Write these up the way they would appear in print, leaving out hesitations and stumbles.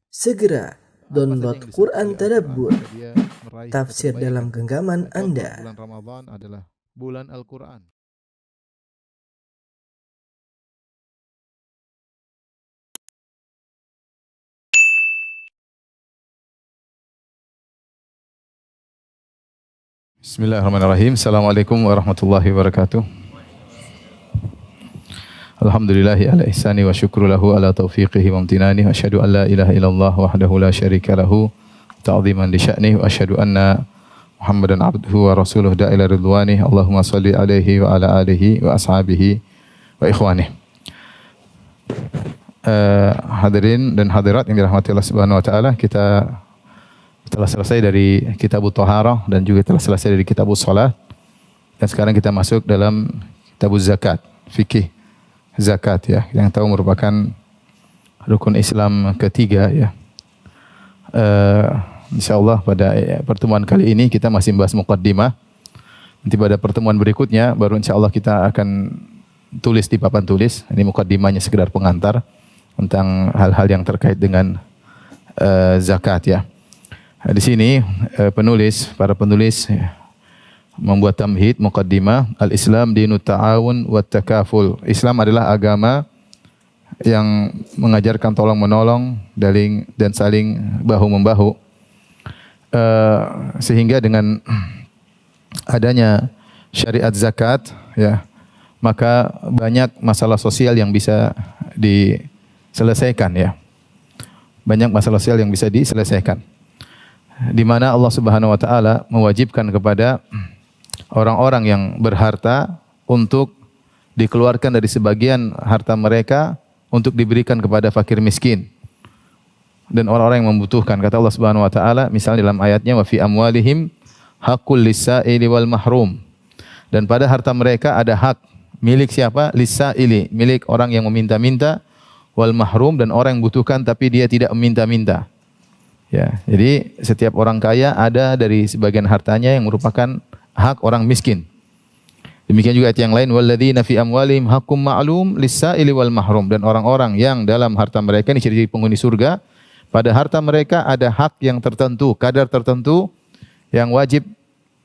Segera download Quran Tadabbur, dia meraih tafsir kebaikan. dalam genggaman Contoh, Anda. Bulan Ramadan adalah bulan Al-Quran. Bismillahirrahmanirrahim. Assalamualaikum warahmatullahi wabarakatuh. Alhamdulillahi ala ihsani wa syukru lahu ala taufiqihi wa amtinani wa asyhadu an la ilaha illallah wahdahu la syarika lahu ta'ziman li sya'nih wa asyhadu anna Muhammadan abduhu wa rasuluh da'ila ridwani. Allahumma salli alaihi wa ala alihi wa ashabihi wa ikhwanih. Hadirin dan hadirat yang dirahmati Allah Subhanahu wa taala, kita telah selesai dari Kitabut Thaharah dan juga telah selesai dari Kitabus Shalah. Dan sekarang kita masuk dalam Kitabuz Zakat, fikih zakat ya, yang tahu merupakan rukun Islam ketiga ya. Insyaallah pada pertemuan kali ini kita masih membahas muqaddimah. Nanti pada pertemuan berikutnya baru insyaallah kita akan tulis di papan tulis. Ini muqaddimahnya sekedar pengantar tentang hal-hal yang terkait dengan zakat ya. Di sini para penulis membuat tamhid muqaddimah, al-Islam dinut ta'awun wat takaful. Islam adalah agama yang mengajarkan tolong menolong dan saling bahu membahu. Sehingga dengan adanya syariat zakat ya, maka banyak masalah sosial yang bisa diselesaikan ya. Banyak masalah sosial yang bisa diselesaikan. Di mana Allah Subhanahu wa taala mewajibkan kepada orang-orang yang berharta untuk dikeluarkan dari sebagian harta mereka untuk diberikan kepada fakir miskin dan orang-orang yang membutuhkan. Kata Allah Subhanahu wa taala misalnya dalam ayatnya wa fi amwalihim haqqul lis-sa'ili wal mahrum. Dan pada harta mereka ada hak milik siapa? Lis-sa'ili, milik orang yang meminta-minta, wal mahrum, dan orang yang membutuhkan tapi dia tidak meminta-minta. Ya, jadi setiap orang kaya ada dari sebagian hartanya yang merupakan hak orang miskin. Demikian juga ayat yang lain, walladzina fi amwalihim haqqum ma'lum lis-sa'ili wal mahrum, dan orang-orang yang dalam harta mereka ini ciri penghuni surga, pada harta mereka ada hak yang tertentu, kadar tertentu yang wajib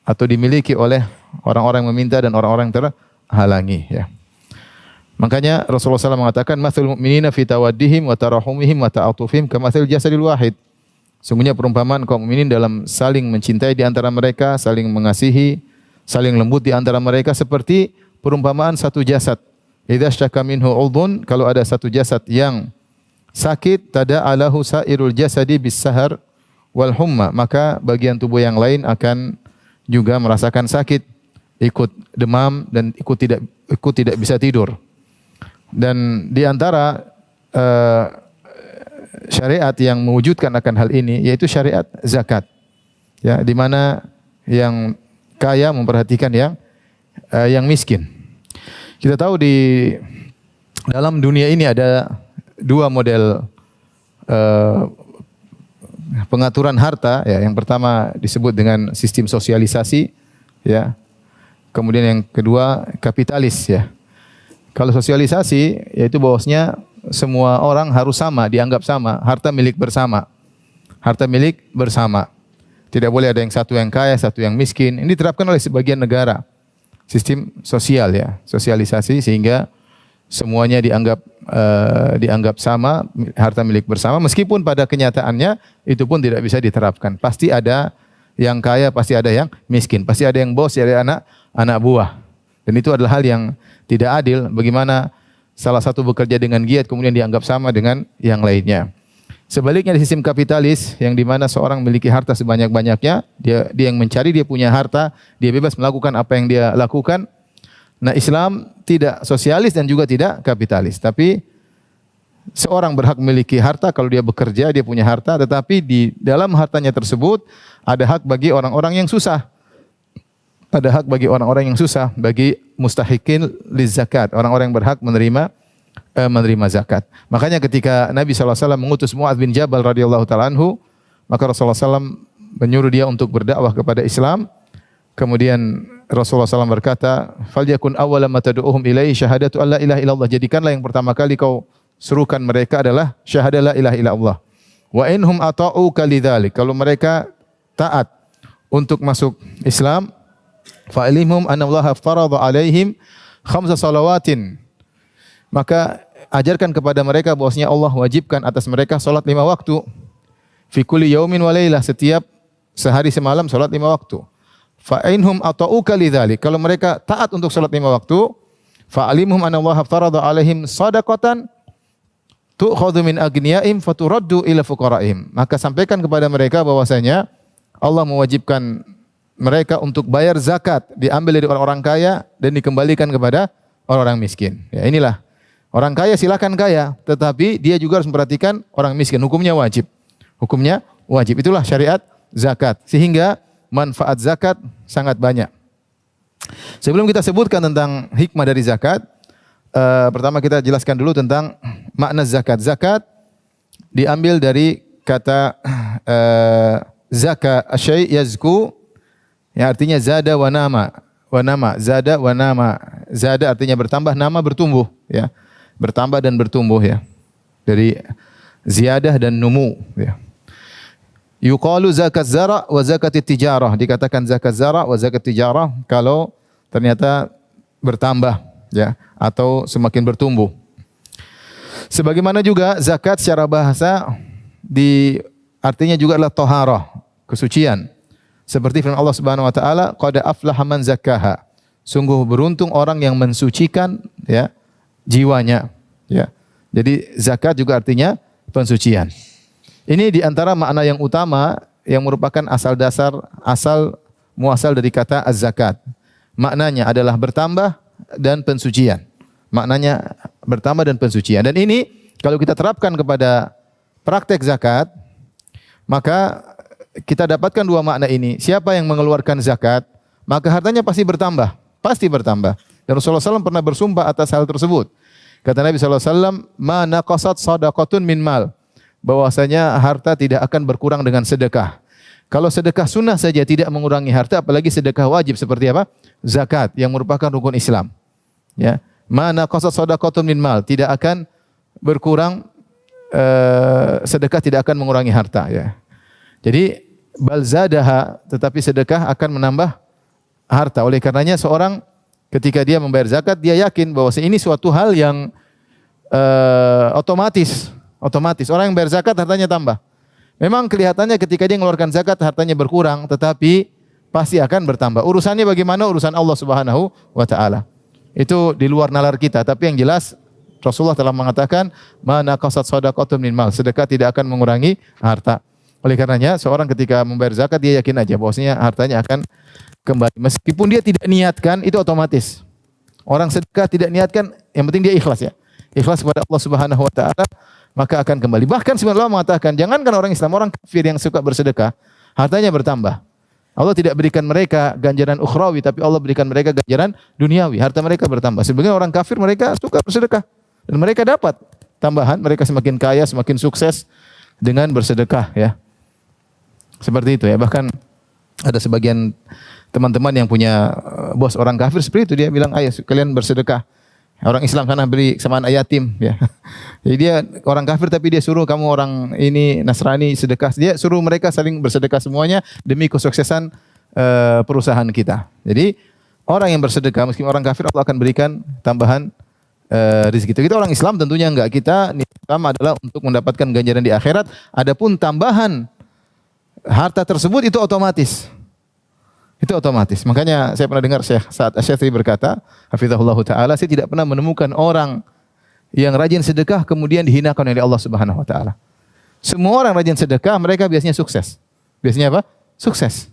atau dimiliki oleh orang-orang yang meminta dan orang-orang yang terhalangi ya. Makanya Rasulullah SAW mengatakan mathalul mu'minina fi tawaddihim wa tarahumihim wa ta'atufihim kamathil jasadil wahid. Sungguhnya perumpamaan kaum mukminin dalam saling mencintai di antara mereka, saling mengasihi, saling lembut di antara mereka seperti perumpamaan satu jasad. Idza syaka minhu udhun, kalau ada satu jasad yang sakit, tada'alahu sa'irul jasadi bis-sahar wal humma, maka bagian tubuh yang lain akan juga merasakan sakit, ikut demam dan ikut tidak bisa tidur. Dan di antara syariat yang mewujudkan akan hal ini yaitu syariat zakat. Ya, di mana yang kaya memperhatikan yang miskin. Kita tahu di dalam dunia ini ada dua model pengaturan harta ya. Yang pertama disebut dengan sistem sosialisasi ya. Kemudian yang kedua kapitalis ya. Kalau sosialisasi yaitu bahwasanya semua orang harus sama, dianggap sama, harta milik bersama. Harta milik bersama. Tidak boleh ada yang satu yang kaya, satu yang miskin. Ini diterapkan oleh sebagian negara. Sistem sosial ya, sosialisasi sehingga semuanya dianggap sama, harta milik bersama, meskipun pada kenyataannya itu pun tidak bisa diterapkan. Pasti ada yang kaya, pasti ada yang miskin, pasti ada yang bos, ada anak buah. Dan itu adalah hal yang tidak adil. Bagaimana salah satu bekerja dengan giat kemudian dianggap sama dengan yang lainnya. Sebaliknya di sistem kapitalis yang di mana seorang memiliki harta sebanyak-banyaknya, dia yang mencari, dia punya harta, dia bebas melakukan apa yang dia lakukan. Nah, Islam tidak sosialis dan juga tidak kapitalis, tapi seorang berhak memiliki harta kalau dia bekerja, dia punya harta, tetapi di dalam hartanya tersebut ada hak bagi orang-orang yang susah. Ada hak bagi orang-orang yang susah, bagi mustahikin liz zakat, orang-orang yang berhak menerima zakat. Makanya ketika Nabi SAW mengutus Mu'adz bin Jabal radhiyallahu ta'ala anhu, maka Rasulullah SAW menyuruh dia untuk berdakwah kepada Islam. Kemudian Rasulullah SAW berkata, "Falyakun awwala ma tad'uuhum ilaihi syahadatu alla ilaha illallah." Jadikanlah yang pertama kali kau serukan mereka adalah syahadat la ilaha illallah. Wa inhum ata'uka lidzalik. Kalau mereka taat untuk masuk Islam, fa ilimhum anna Allah farada alaihim khamsa salawatin. Maka ajarkan kepada mereka bahwasanya Allah wajibkan atas mereka salat 5 waktu. Fi kulli yaumin wa lailah, setiap sehari semalam salat 5 waktu. Fa inhum ata'uka lidzalik. Kalau mereka taat untuk salat 5 waktu, fa alimhum anna Allah farada alaihim shadaqatan tu'khadhu min agniyaihim faturaddu ila fuqaraihim. Maka sampaikan kepada mereka bahwasanya Allah mewajibkan mereka untuk bayar zakat, diambil dari orang-orang kaya dan dikembalikan kepada orang-orang miskin. Ya, inilah orang kaya silakan kaya, tetapi dia juga harus memperhatikan orang miskin. Hukumnya wajib. Hukumnya wajib. Itulah syariat zakat. Sehingga manfaat zakat sangat banyak. Sebelum kita sebutkan tentang hikmah dari zakat, pertama kita jelaskan dulu tentang makna zakat. Zakat diambil dari kata zaka asyai yazku, yang artinya zada wa nama. Wa nama, zada wa nama. Zada artinya bertambah, nama bertumbuh, ya. Bertambah dan bertumbuh, ya. Dari ziyadah dan numu, ya. Yuqalu zakat zara' wa zakat tijarah. Dikatakan zakat zara' wa zakat tijarah kalau ternyata bertambah, ya, atau semakin bertumbuh. Sebagaimana juga zakat secara bahasa artinya juga adalah taharah, kesucian. Seperti firman Allah Subhanahu wa taala, qad aflaha man zakkaha. Sungguh beruntung orang yang mensucikan, ya, jiwanya, ya. Jadi zakat juga artinya pensucian. Ini di antara makna yang utama yang merupakan asal muasal dari kata az-zakat. Maknanya adalah bertambah dan pensucian. Maknanya bertambah dan pensucian. Dan ini kalau kita terapkan kepada praktek zakat, maka kita dapatkan dua makna ini. Siapa yang mengeluarkan zakat, maka hartanya pasti bertambah. Pasti bertambah. Dan Rasulullah SAW pernah bersumpah atas hal tersebut. Kata Nabi SAW, ma naqasat sadaqatun min mal. Bahwasanya harta tidak akan berkurang dengan sedekah. Kalau sedekah sunnah saja tidak mengurangi harta, apalagi sedekah wajib seperti apa? Zakat yang merupakan rukun Islam. Ya, mana qasad shadaqatun min mal, tidak akan berkurang, sedekah tidak akan mengurangi harta, ya. Jadi bal zadaha, tetapi sedekah akan menambah harta. Oleh karenanya seorang ketika dia membayar zakat, dia yakin bahwa ini suatu hal yang otomatis. Orang yang bayar zakat hartanya tambah. Memang kelihatannya ketika dia mengeluarkan zakat hartanya berkurang, tetapi pasti akan bertambah. Urusannya bagaimana? Urusan Allah Subhanahu wa taala. Itu di luar nalar kita, tapi yang jelas Rasulullah telah mengatakan, "Ma naqasat shadaqatun min mal." Sedekah tidak akan mengurangi harta. Oleh karenanya seorang ketika membayar zakat dia yakin aja bahwasanya hartanya akan kembali. Meskipun dia tidak niatkan, itu otomatis. Orang sedekah tidak niatkan, yang penting dia ikhlas, ya. Ikhlas kepada Allah Subhanahu wa taala, maka akan kembali. Bahkan sebenarnya Allah mengatakan, jangankan orang Islam, orang kafir yang suka bersedekah, hartanya bertambah. Allah tidak berikan mereka ganjaran ukhrawi, tapi Allah berikan mereka ganjaran duniawi. Harta mereka bertambah. Sebagian orang kafir mereka suka bersedekah dan mereka dapat tambahan, mereka semakin kaya, semakin sukses dengan bersedekah, ya. Seperti itu, ya. Bahkan ada sebagian teman-teman yang punya bos orang kafir seperti itu, dia bilang, "Ayo kalian bersedekah." Orang Islam sana beri kesamaan yatim, ya. Jadi dia orang kafir tapi dia suruh kamu orang ini Nasrani sedekah. Dia suruh mereka saling bersedekah semuanya demi kesuksesan perusahaan kita. Jadi orang yang bersedekah meskipun orang kafir Allah akan berikan tambahan rezeki. Kita orang Islam tentunya enggak. Kita niat utama adalah untuk mendapatkan ganjaran di akhirat. Adapun tambahan harta tersebut itu otomatis. Itu otomatis. Makanya saya pernah dengar Syekh Sa'ad Asy-Syadzili berkata, hafizahullah taala, saya tidak pernah menemukan orang yang rajin sedekah kemudian dihinakan oleh Allah Subhanahu wa taala. Semua orang rajin sedekah, mereka biasanya sukses. Biasanya apa? Sukses.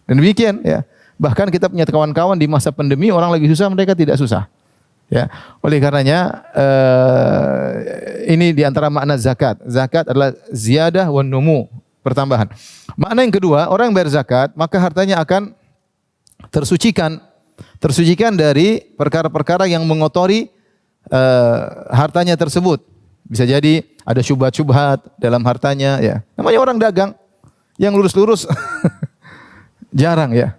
Dan demikian, ya. Bahkan kita punya kawan-kawan di masa pandemi, orang lagi susah, mereka tidak susah. Ya. Oleh karenanya ini di antara makna zakat. Zakat adalah ziyadah wan numu, pertambahan. Makna yang kedua, orang yang bayar zakat, maka hartanya akan tersucikan dari perkara-perkara yang mengotori hartanya tersebut. Bisa jadi ada syubhat-syubhat dalam hartanya, ya. Namanya orang dagang yang lurus-lurus jarang, ya.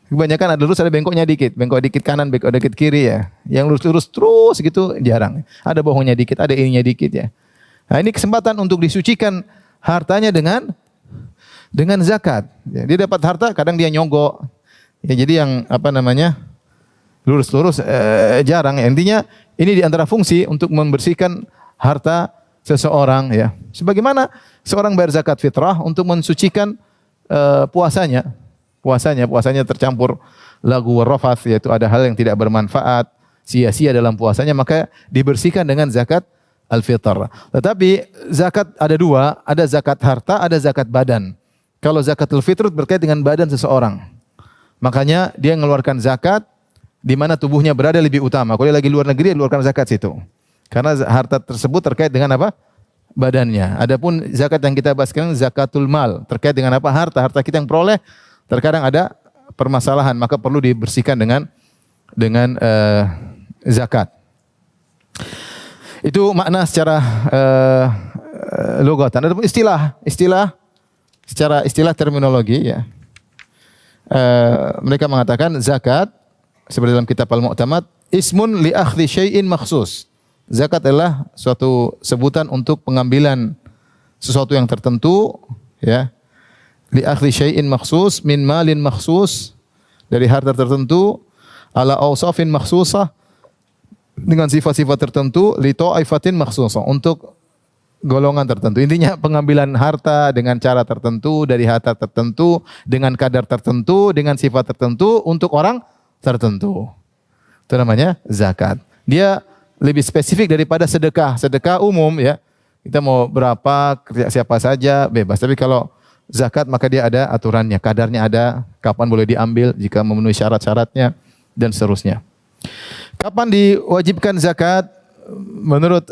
Kebanyakan ada lurus, ada bengkoknya dikit, bengkok dikit kanan, bengkok dikit kiri, ya. Yang lurus-lurus terus gitu jarang. Ada bohongnya dikit, ada ininya dikit, ya. Nah, ini kesempatan untuk disucikan hartanya dengan zakat. Ya, dia dapat harta, kadang dia nyogok. Ya, jadi yang apa namanya lurus-lurus jarang. Intinya ini di antara fungsi untuk membersihkan harta seseorang. Ya, sebagaimana seorang bayar zakat fitrah untuk mensucikan puasanya. Puasanya tercampur lagu warrafath, yaitu ada hal yang tidak bermanfaat, sia-sia dalam puasanya, maka dibersihkan dengan zakat al-fitr. Tetapi zakat ada dua, ada zakat harta, ada zakat badan. Kalau zakatul fitr berkait dengan badan seseorang. Makanya dia mengeluarkan zakat di mana tubuhnya berada lebih utama. Kalau dia lagi luar negeri, dia keluarkan zakat situ. Karena harta tersebut terkait dengan apa? Badannya. Adapun zakat yang kita bahas sekarang zakatul mal, terkait dengan apa? Harta kita yang peroleh terkadang ada permasalahan, maka perlu dibersihkan dengan zakat. Itu makna secara lugatan. Adapun istilah secara istilah terminologi ya. Mereka mengatakan zakat seperti dalam kitab Al-Mu'tamad, ismun li akhdhi syai'in makhsus. Zakat adalah suatu sebutan untuk pengambilan sesuatu yang tertentu ya. Li akhdhi syai'in makhsus min malin makhsus, dari harta tertentu, ala awsafin makhsusah, dengan sifat-sifat tertentu, li ta'ifatin makhsusah, untuk golongan tertentu. Intinya pengambilan harta dengan cara tertentu, dari harta tertentu, dengan kadar tertentu, dengan sifat tertentu, untuk orang tertentu. Itu namanya zakat. Dia lebih spesifik daripada sedekah. Sedekah umum ya. Kita mau berapa, siapa saja, bebas. Tapi kalau zakat maka dia ada aturannya, kadarnya ada, kapan boleh diambil jika memenuhi syarat-syaratnya dan seterusnya. Kapan diwajibkan zakat? Menurut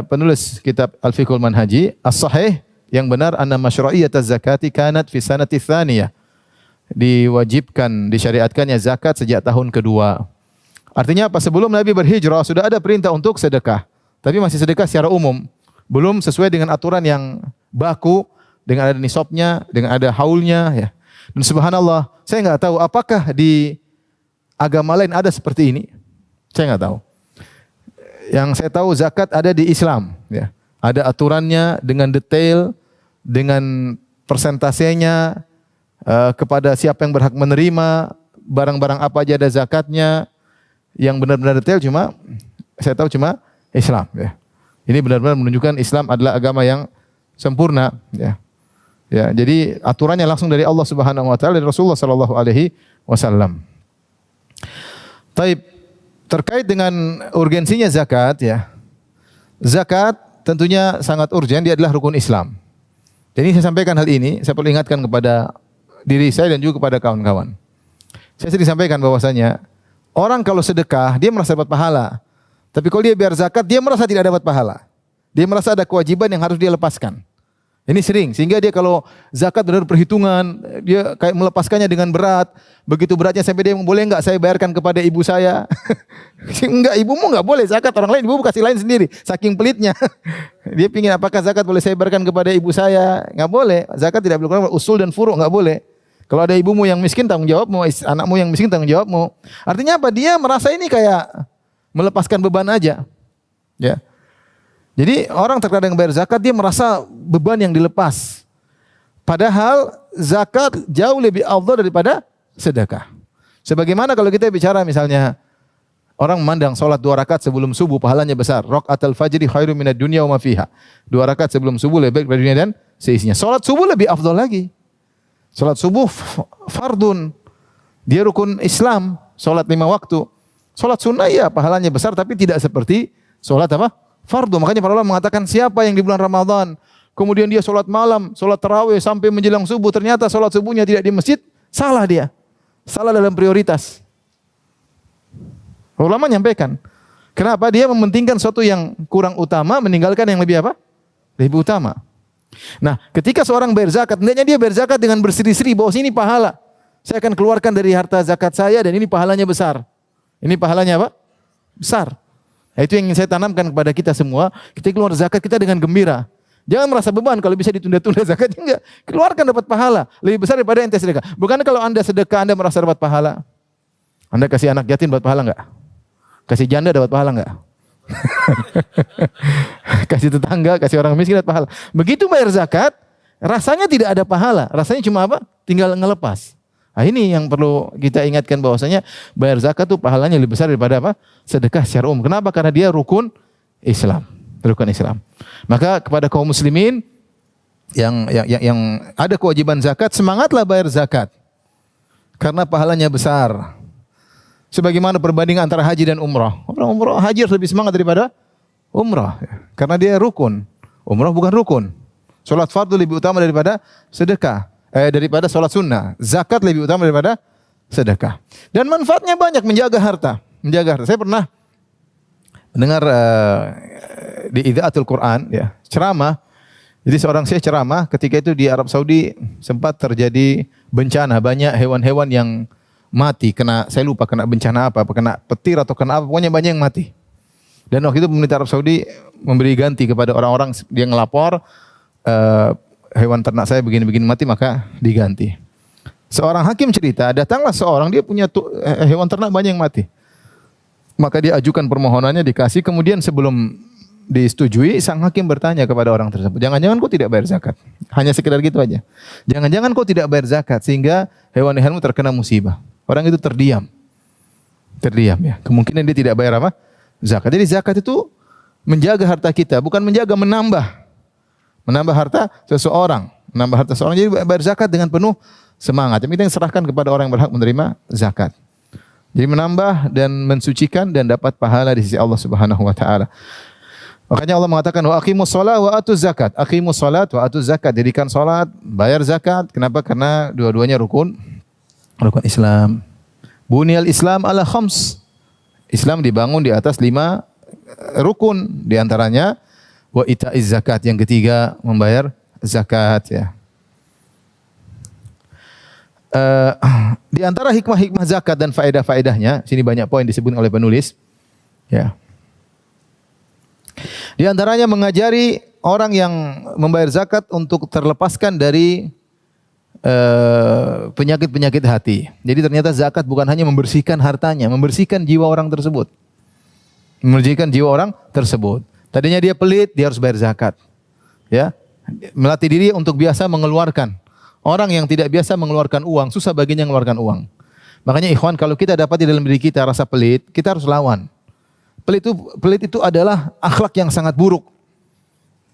penulis kitab Al-Fiqhul Manhaji, as-sahih, yang benar, anna masyru'iyyat az-zakati kanat fi sanati tsaniyah. Diwajibkan, disyariatkannya zakat sejak tahun kedua. Artinya apa? Sebelum Nabi berhijrah sudah ada perintah untuk sedekah. Tapi masih sedekah secara umum. Belum sesuai dengan aturan yang baku, dengan ada nisabnya, dengan ada haulnya ya. Dan subhanallah, saya enggak tahu apakah di agama lain ada seperti ini. Saya enggak tahu. Yang saya tahu zakat ada di Islam ya. Ada aturannya dengan detail, dengan persentasenya, kepada siapa yang berhak menerima, barang-barang apa aja ada zakatnya, yang benar-benar detail saya tahu cuma Islam ya. Ini benar-benar menunjukkan Islam adalah agama yang sempurna ya. Ya, jadi aturannya langsung dari Allah Subhanahu wa taala dan Rasulullah sallallahu alaihi wasallam. Taib, terkait dengan urgensinya zakat ya. Zakat tentunya sangat urgen, dia adalah rukun Islam. Jadi saya sampaikan hal ini, saya perlu ingatkan kepada diri saya dan juga kepada kawan-kawan. Saya sering sampaikan bahwasanya orang kalau sedekah dia merasa dapat pahala. Tapi kalau dia biar zakat dia merasa tidak dapat pahala. Dia merasa ada kewajiban yang harus dia lepaskan. Ini sering, sehingga dia kalau zakat benar perhitungan, dia kayak melepaskannya dengan berat. Begitu beratnya sampai dia boleh enggak saya bayarkan kepada ibu saya? Enggak, ibumu enggak boleh zakat, orang lain ibu kasih lain sendiri. Saking pelitnya. Dia pingin apakah zakat boleh saya bayarkan kepada ibu saya? Enggak boleh. Zakat tidak boleh, usul dan furu' enggak boleh. Kalau ada ibumu yang miskin tanggung jawabmu, anakmu yang miskin tanggung jawabmu. Artinya apa? Dia merasa ini kayak melepaskan beban aja. Ya. Jadi orang terkadang bayar zakat dia merasa beban yang dilepas. Padahal zakat jauh lebih afdal daripada sedekah. Sebagaimana kalau kita bicara misalnya orang memandang salat 2 rakaat sebelum subuh pahalanya besar. Rakaatul fajri khairum minad dunya wa ma fiha. 2 rakaat sebelum subuh lebih baik dari dunia dan seisinya. Salat subuh lebih afdal lagi. Salat subuh fardun. Dia rukun Islam, salat 5 waktu. Salat sunnah ya pahalanya besar tapi tidak seperti salat apa? Fardu. Makanya para ulama mengatakan siapa yang di bulan Ramadan kemudian dia salat malam, salat tarawih sampai menjelang subuh, ternyata salat subuhnya tidak di masjid, salah dia. Salah dalam prioritas. Ulama menyampaikan. Kenapa? Dia mementingkan sesuatu yang kurang utama, meninggalkan yang lebih apa? Lebih utama. Nah, ketika seorang bayar zakat, hendaknya dia bayar zakat dengan berseri-seri bahwa ini pahala. Saya akan keluarkan dari harta zakat saya dan ini pahalanya besar. Ini pahalanya apa? Besar. Nah, itu yang ingin saya tanamkan kepada kita semua. Kita keluar zakat kita dengan gembira. Jangan merasa beban kalau bisa ditunda-tunda zakatnya, enggak. Keluarkan dapat pahala. Lebih besar daripada ente sedekah. Bukan kalau Anda sedekah Anda merasa dapat pahala. Anda kasih anak yatim dapat pahala enggak? Kasih janda dapat pahala enggak? Kasih tetangga, kasih orang miskin dapat pahala. Begitu bayar zakat, rasanya tidak ada pahala. Rasanya cuma apa? Tinggal ngelepas. Nah, ini yang perlu kita ingatkan bahwasanya bayar zakat itu pahalanya lebih besar daripada apa? Sedekah secara umum. Kenapa? Karena dia rukun Islam. Rukun Islam. Maka kepada kaum muslimin yang ada kewajiban zakat, semangatlah bayar zakat. Karena pahalanya besar. Sebagaimana perbandingan antara haji dan umrah. Umrah haji harus lebih semangat daripada umrah. Karena dia rukun. Umrah bukan rukun. Salat fardu lebih utama daripada sedekah. Daripada salat sunnah. Zakat lebih utama daripada sedekah. Dan manfaatnya banyak, menjaga harta. Menjaga harta. Saya pernah mendengar di Idaatul Quran, ya, ceramah. Jadi seorang syekh ceramah, ketika itu di Arab Saudi sempat terjadi bencana, banyak hewan-hewan yang mati, saya lupa kena bencana apa kena petir atau kena apa, pokoknya banyak yang mati. Dan waktu itu pemerintah Arab Saudi memberi ganti kepada orang-orang, dia ngelapor hewan ternak saya begini-begini mati, maka diganti. Seorang hakim cerita, datanglah seorang, dia punya hewan ternak banyak yang mati. Maka dia ajukan permohonannya, dikasih, kemudian sebelum disetujui, sang hakim bertanya kepada orang tersebut, jangan-jangan kau tidak bayar zakat? Hanya sekedar gitu aja. Jangan-jangan kau tidak bayar zakat sehingga hewan-hewanmu terkena musibah. Orang itu terdiam. Terdiam, ya. Kemungkinan dia tidak bayar apa? Zakat. Jadi zakat itu menjaga harta kita, bukan menjaga, menambah harta seseorang. Menambah harta seseorang. Jadi bayar zakat dengan penuh semangat. Yang kita serahkan kepada orang yang berhak menerima zakat. Jadi menambah dan mensucikan dan dapat pahala di sisi Allah Subhanahu wa taala. Makanya Allah mengatakan wa aqimus shalah wa atuz zakat. Aqimus shalat wa atuz zakat. Dirikan salat, bayar zakat. Kenapa? Karena dua-duanya rukun Islam. Bunyal Islam ala khams. Islam dibangun di atas 5 rukun, di antaranya wa itaiz zakat, yang ketiga membayar zakat, ya. Di antara hikmah-hikmah zakat dan faedah-faedahnya, sini banyak poin disebut oleh penulis, ya. Di antaranya mengajari orang yang membayar zakat untuk terlepaskan dari penyakit-penyakit hati. Jadi ternyata zakat bukan hanya membersihkan hartanya, membersihkan jiwa orang tersebut. Membersihkan jiwa orang tersebut. Tadinya dia pelit, dia harus bayar zakat. Ya. Melatih diri untuk biasa mengeluarkan. Orang yang tidak biasa mengeluarkan uang, susah baginya mengeluarkan uang. Makanya ikhwan, kalau kita dapat di dalam diri kita rasa pelit, kita harus lawan. Pelit itu adalah akhlak yang sangat buruk.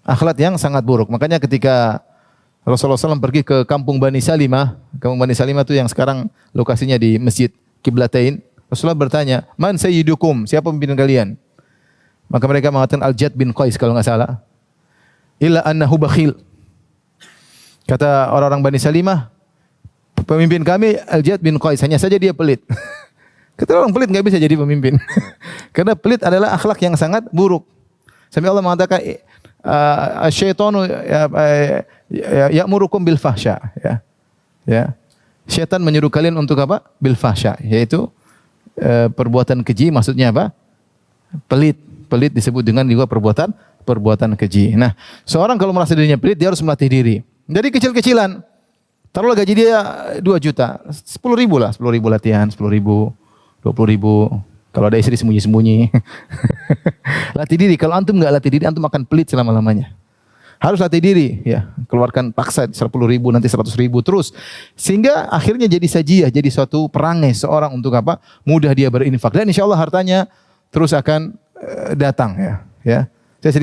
Akhlak yang sangat buruk. Makanya ketika Rasulullah SAW pergi ke kampung Bani Salimah. Kampung Bani Salimah itu yang sekarang lokasinya di Masjid Qiblatain. Rasulullah bertanya, man sayyidukum? Siapa pemimpin kalian? Maka mereka mengatakan Al-Jad bin Qais kalau enggak salah. Illa annahu bakhil. Kata orang-orang Bani Salimah, pemimpin kami Al-Jad bin Qais, hanya saja dia pelit. Kata orang pelit enggak bisa jadi pemimpin. Karena pelit adalah akhlak yang sangat buruk. Sampai Allah mengatakan syaitanu ya'murukum bil fahsya, ya. Ya. Syaitan menyuruh kalian untuk apa? Bil fahsya, yaitu perbuatan keji, maksudnya apa? Pelit. Pelit disebut dengan juga perbuatan keji. Nah, seorang kalau merasa dirinya pelit, dia harus melatih diri. Jadi kecil-kecilan. Taruhlah gaji dia 2 juta, 10 ribu lah, 10 ribu latihan, 10 ribu, 20 ribu. Kalau ada istri sembunyi-sembunyi. Latih diri. Kalau antum enggak latih diri, antum akan pelit selama-lamanya. Harus latih diri, ya. Keluarkan paksa 10 ribu, nanti 100 ribu terus. Sehingga akhirnya jadi sajiyah, jadi suatu perangai seorang untuk apa? Mudah dia berinfak. Dan insya Allah hartanya terus akan datang, ya. Ya. Saya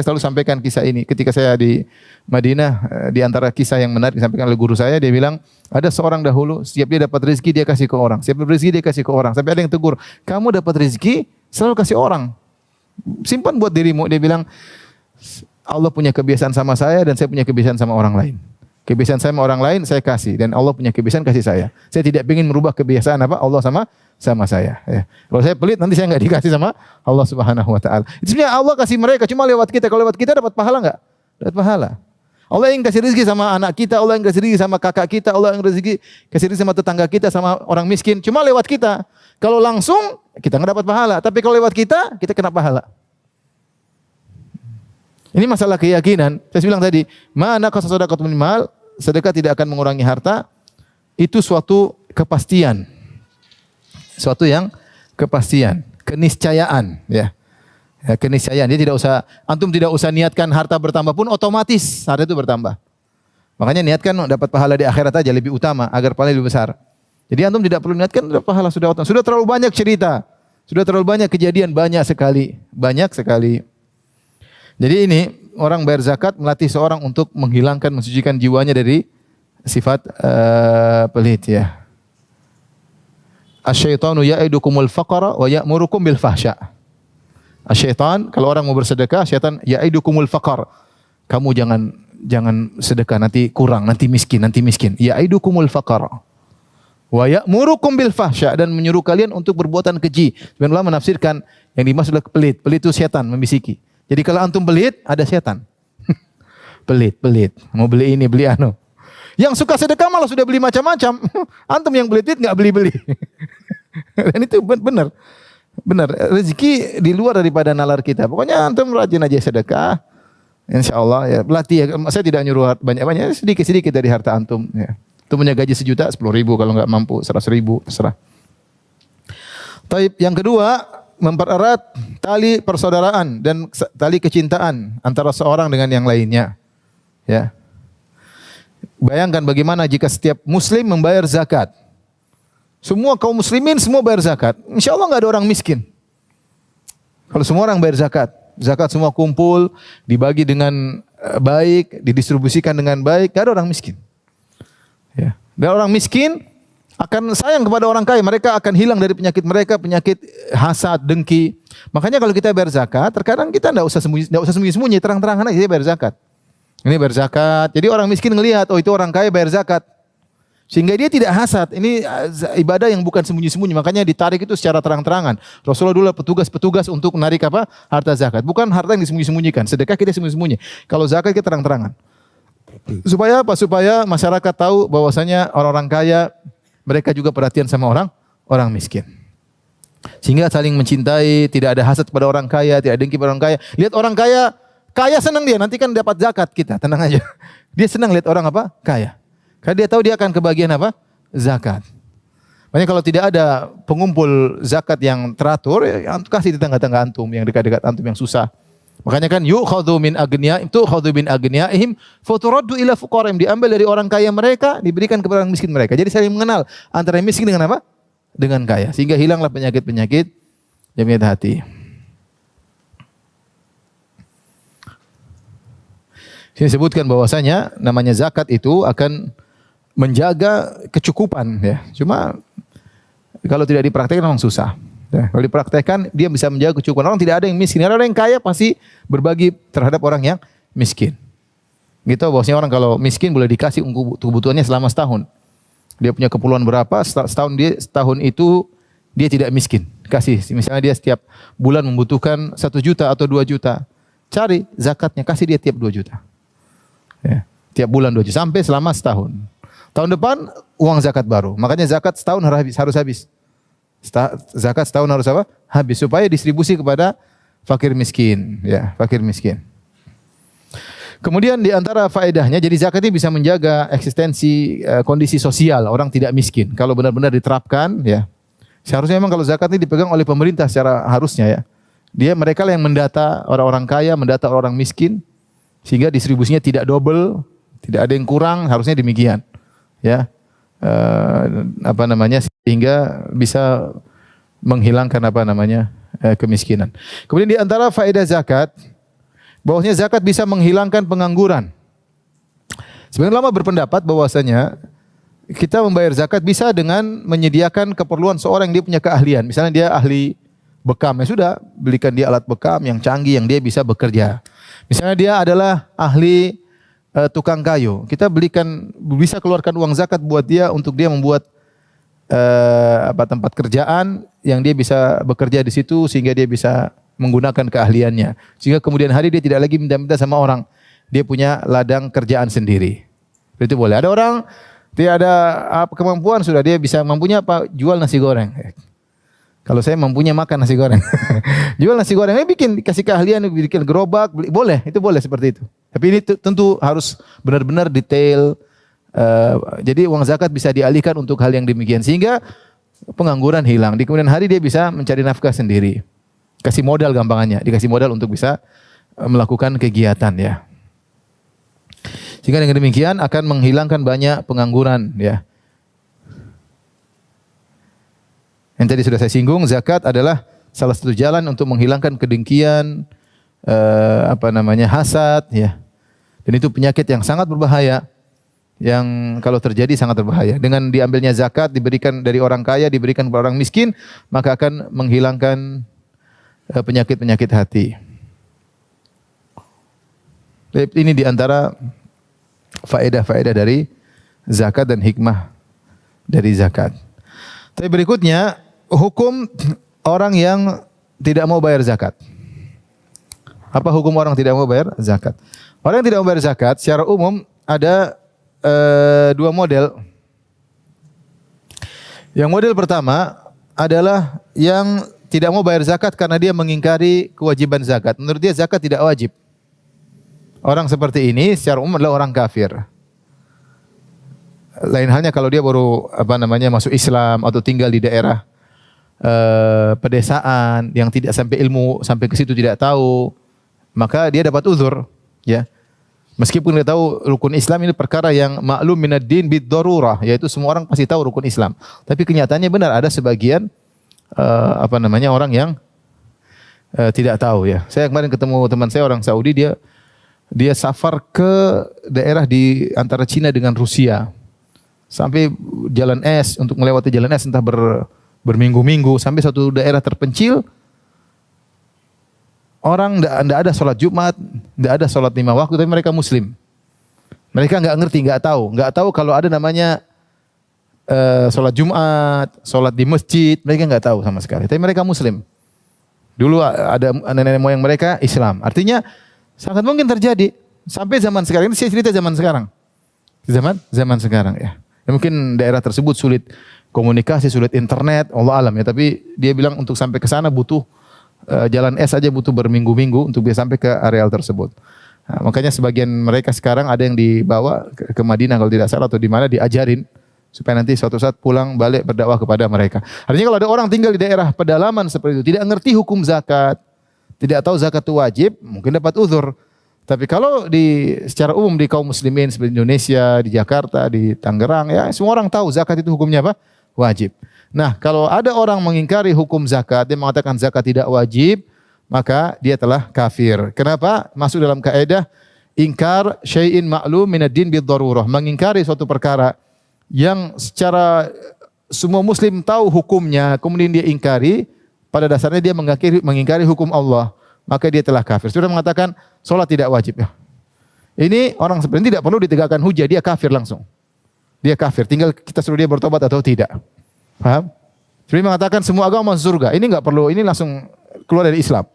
selalu sampaikan kisah ini. Ketika saya di Madinah, di antara kisah yang menarik disampaikan oleh guru saya, dia bilang, ada seorang dahulu, setiap dia dapat rezeki, dia kasih ke orang. Setiap rezeki, dia kasih ke orang. Sampai ada yang tegur, kamu dapat rezeki, selalu kasih orang. Simpan buat dirimu. Dia bilang, Allah punya kebiasaan sama saya, dan saya punya kebiasaan sama orang lain. Kebiasaan saya sama orang lain, saya kasih. Dan Allah punya kebiasaan kasih saya. Saya tidak ingin merubah kebiasaan apa Allah sama saya. Ya. Kalau saya pelit, nanti saya enggak dikasih sama Allah Subhanahu wa taala. Itu sebenarnya Allah kasih mereka cuma lewat kita. Kalau lewat kita dapat pahala enggak? Dapat pahala. Allah yang kasih rezeki sama anak kita, Allah yang kasih rezeki sama kakak kita, Allah yang kasih rezeki sama tetangga kita, sama orang miskin, cuma lewat kita. Kalau langsung kita enggak dapat pahala, tapi kalau lewat kita kena pahala. Ini masalah keyakinan. Saya bilang tadi, mana qasa sadaqatun min mal, sedekah tidak akan mengurangi harta. Itu suatu kepastian. Suatu yang kepastian, keniscayaan, ya. Ya, keniscayaan. Dia tidak usah, antum tidak usah niatkan harta bertambah pun otomatis harta itu bertambah. Makanya niatkan dapat pahala di akhirat aja lebih utama agar pahala lebih besar. Jadi antum tidak perlu niatkan dapat pahala sudah utama. Sudah terlalu banyak cerita, sudah terlalu banyak kejadian, banyak sekali. Jadi ini orang bayar zakat melatih seorang untuk menghilangkan, mensucikan jiwanya dari sifat pelit ya. Asy-syaitanu ya'idukumul faqra wa ya'murukum bil fahsya. Asy-syaitan kalau orang mau bersedekah, syaitan ya'idukumul faqr. Kamu jangan sedekah nanti kurang, nanti miskin. Ya'idukumul faqr. Wa ya'murukum bil fahsya dan menyuruh kalian untuk berbuatan keji. Sebenarnya ulama menafsirkan yang dimaksud adalah pelit. Pelit itu setan membisiki. Jadi kalau antum pelit, ada setan. Pelit. Mau beli ini, beli anu. Yang suka sedekah malah sudah beli macam-macam. Antum yang pelit nggak beli-beli. Dan itu benar. Benar, rezeki di luar daripada nalar kita. Pokoknya antum rajin aja sedekah. Insyaallah ya, berlatih ya. Saya tidak nyuruh banyak-banyak, sedikit-sedikit dari harta antum ya. Antum punya gaji 1 juta, 10.000 kalau enggak mampu 100.000 terserah. Taib, yang kedua, mempererat tali persaudaraan dan tali kecintaan antara seorang dengan yang lainnya. Ya. Bayangkan bagaimana jika setiap muslim membayar zakat. Semua kaum muslimin semua bayar zakat. Insya Allah nggak ada orang miskin. Kalau semua orang bayar zakat, zakat semua kumpul, dibagi dengan baik, didistribusikan dengan baik, nggak ada orang miskin. Ya. Dan orang miskin akan sayang kepada orang kaya. Mereka akan hilang dari penyakit mereka, penyakit hasad, dengki. Makanya kalau kita bayar zakat, terkadang kita nggak usah sembunyi-sembunyi, terang-terangan aja bayar zakat. Ini bayar zakat. Jadi orang miskin ngelihat, oh itu orang kaya bayar zakat. Sehingga dia tidak hasad. Ini ibadah yang bukan sembunyi-sembunyi. Makanya ditarik itu secara terang-terangan. Rasulullah dulu petugas-petugas untuk menarik apa? Harta zakat. Bukan harta yang disembunyi-sembunyikan. Sedekah kita sembunyi-sembunyi. Kalau zakat kita terang-terangan. Supaya apa? Supaya masyarakat tahu bahwasanya orang-orang kaya mereka juga perhatian sama orang miskin. Sehingga saling mencintai, tidak ada hasad pada orang kaya, tidak dengki pada orang kaya. Lihat orang kaya senang dia, nanti kan dapat zakat kita, tenang aja. Dia senang lihat orang apa? Kaya. Karena dia tahu dia akan kebagian apa? Zakat. Makanya kalau tidak ada pengumpul zakat yang teratur, ya antum kasih di tengah-tengah antum, yang dekat-dekat antum yang susah. Makanya kan yu'khadhu min aghniya'ihim tu'khadhu min aghniya'ihim faturaddu ila fuqara'ihim, diambil dari orang kaya mereka, diberikan kepada orang miskin mereka. Jadi saling mengenal antara miskin dengan apa? Dengan kaya. Sehingga hilanglah penyakit-penyakit jamiat hati. Sini sebutkan bahwasanya namanya zakat itu akan menjaga kecukupan ya. Cuma kalau tidak dipraktekkan memang susah. Ya, kalau dipraktekkan dia bisa menjaga kecukupan. Orang tidak ada yang miskin, ada yang kaya pasti berbagi terhadap orang yang miskin. Gitu bahwasanya orang kalau miskin boleh dikasih kebutuhannya selama setahun. Dia punya keperluan berapa, setahun itu dia tidak miskin. Kasih, misalnya dia setiap bulan membutuhkan 1 juta atau 2 juta. Cari zakatnya, kasih dia tiap 2 juta. Ya, tiap bulan 2 juta sampai selama setahun. Tahun depan uang zakat baru. Makanya zakat setahun harus habis. Zakat setahun harus apa? Habis supaya distribusi kepada fakir miskin, ya, fakir miskin. Kemudian di antara faedahnya, jadi zakat ini bisa menjaga eksistensi kondisi sosial orang tidak miskin. Kalau benar-benar diterapkan, ya. Seharusnya memang kalau zakat ini dipegang oleh pemerintah secara harusnya ya. Mereka lah yang mendata orang-orang kaya, mendata orang miskin sehingga distribusinya tidak double, tidak ada yang kurang, harusnya demikian. Ya. Sehingga bisa menghilangkan kemiskinan. Kemudian di antara faedah zakat bahwasanya zakat bisa menghilangkan pengangguran. Sebenarnya ulama berpendapat bahwasanya kita membayar zakat bisa dengan menyediakan keperluan seorang yang dia punya keahlian. Misalnya dia ahli bekam, ya sudah belikan dia alat bekam yang canggih yang dia bisa bekerja. Misalnya dia adalah ahli tukang kayu, kita bisa keluarkan uang zakat buat dia untuk dia membuat tempat kerjaan yang dia bisa bekerja di situ sehingga dia bisa menggunakan keahliannya. Sehingga kemudian hari dia tidak lagi minta-minta sama orang. Dia punya ladang kerjaan sendiri. Itu boleh. Ada orang tidak ada kemampuan, sudah dia bisa mampunya apa? Jual nasi goreng. Kalau saya mampunya makan nasi goreng. Jual nasi goreng, kasih keahlian, bikin gerobak, boleh, itu boleh seperti itu. Tapi ini tentu harus benar-benar detail. Jadi uang zakat bisa dialihkan untuk hal yang demikian sehingga pengangguran hilang. Di kemudian hari dia bisa mencari nafkah sendiri. Kasih modal gampangannya, dikasih modal untuk bisa melakukan kegiatan ya. Sehingga dengan demikian akan menghilangkan banyak pengangguran ya. Yang tadi sudah saya singgung, zakat adalah salah satu jalan untuk menghilangkan kedengkian, hasad ya. Dan itu penyakit yang sangat berbahaya, yang kalau terjadi sangat berbahaya. Dengan diambilnya zakat, diberikan dari orang kaya, diberikan kepada orang miskin, maka akan menghilangkan penyakit-penyakit hati. Ini diantara faedah-faedah dari zakat dan hikmah dari zakat. Tapi berikutnya, hukum orang yang tidak mau bayar zakat. Apa hukum orang tidak mau bayar zakat? Orang yang tidak mau bayar zakat secara umum ada dua model. Yang model pertama adalah yang tidak mau bayar zakat karena dia mengingkari kewajiban zakat. Menurut dia zakat tidak wajib. Orang seperti ini secara umum adalah orang kafir. Lain halnya kalau dia baru masuk Islam atau tinggal di daerah pedesaan yang tidak sampai ilmu sampai ke situ tidak tahu, maka dia dapat uzur, ya. Meskipun dia tahu rukun Islam ini perkara yang maklum minad din bid darurah, yaitu semua orang pasti tahu rukun Islam. Tapi kenyataannya benar ada sebagian orang yang tidak tahu ya. Saya kemarin ketemu teman saya orang Saudi, dia safar ke daerah di antara Cina dengan Rusia. Sampai jalan es, untuk melewati jalan es entah berminggu-minggu sampai suatu daerah terpencil. Orang enggak ada salat Jumat, enggak ada salat 5 waktu, tapi mereka muslim. Mereka enggak ngerti, enggak tahu kalau ada namanya salat Jumat, salat di masjid, mereka enggak tahu sama sekali. Tapi mereka muslim. Dulu ada nenek moyang mereka Islam. Artinya sangat mungkin terjadi sampai zaman sekarang. Ini saya cerita zaman sekarang. Zaman sekarang ya. Mungkin daerah tersebut sulit komunikasi, sulit internet, Allah alam ya. Tapi dia bilang untuk sampai ke sana butuh jalan es saja butuh berminggu-minggu untuk bisa sampai ke areal tersebut. Nah, makanya sebagian mereka sekarang ada yang dibawa ke Madinah kalau tidak salah atau di mana diajarin supaya nanti suatu saat pulang balik berdakwah kepada mereka. Artinya kalau ada orang tinggal di daerah pedalaman seperti itu, tidak ngerti hukum zakat, tidak tahu zakat itu wajib, mungkin dapat uzur. Tapi kalau secara umum di kaum muslimin seperti Indonesia, di Jakarta, di Tangerang, ya semua orang tahu zakat itu hukumnya apa? Wajib. Nah, kalau ada orang mengingkari hukum zakat, dia mengatakan zakat tidak wajib, maka dia telah kafir. Kenapa? Masuk dalam kaidah ingkar syai'in ma'lum minad din bid darurah, mengingkari suatu perkara yang secara semua muslim tahu hukumnya, kemudian dia ingkari, pada dasarnya dia mengingkari hukum Allah, maka dia telah kafir. Sudah mengatakan salat tidak wajib ya. Ini orang seperti ini tidak perlu ditegakkan hujah, dia kafir langsung. Dia kafir, tinggal kita suruh dia bertobat atau tidak. Paham? Seperti mengatakan semua agama masuk surga. Ini enggak perlu, ini langsung keluar dari Islam.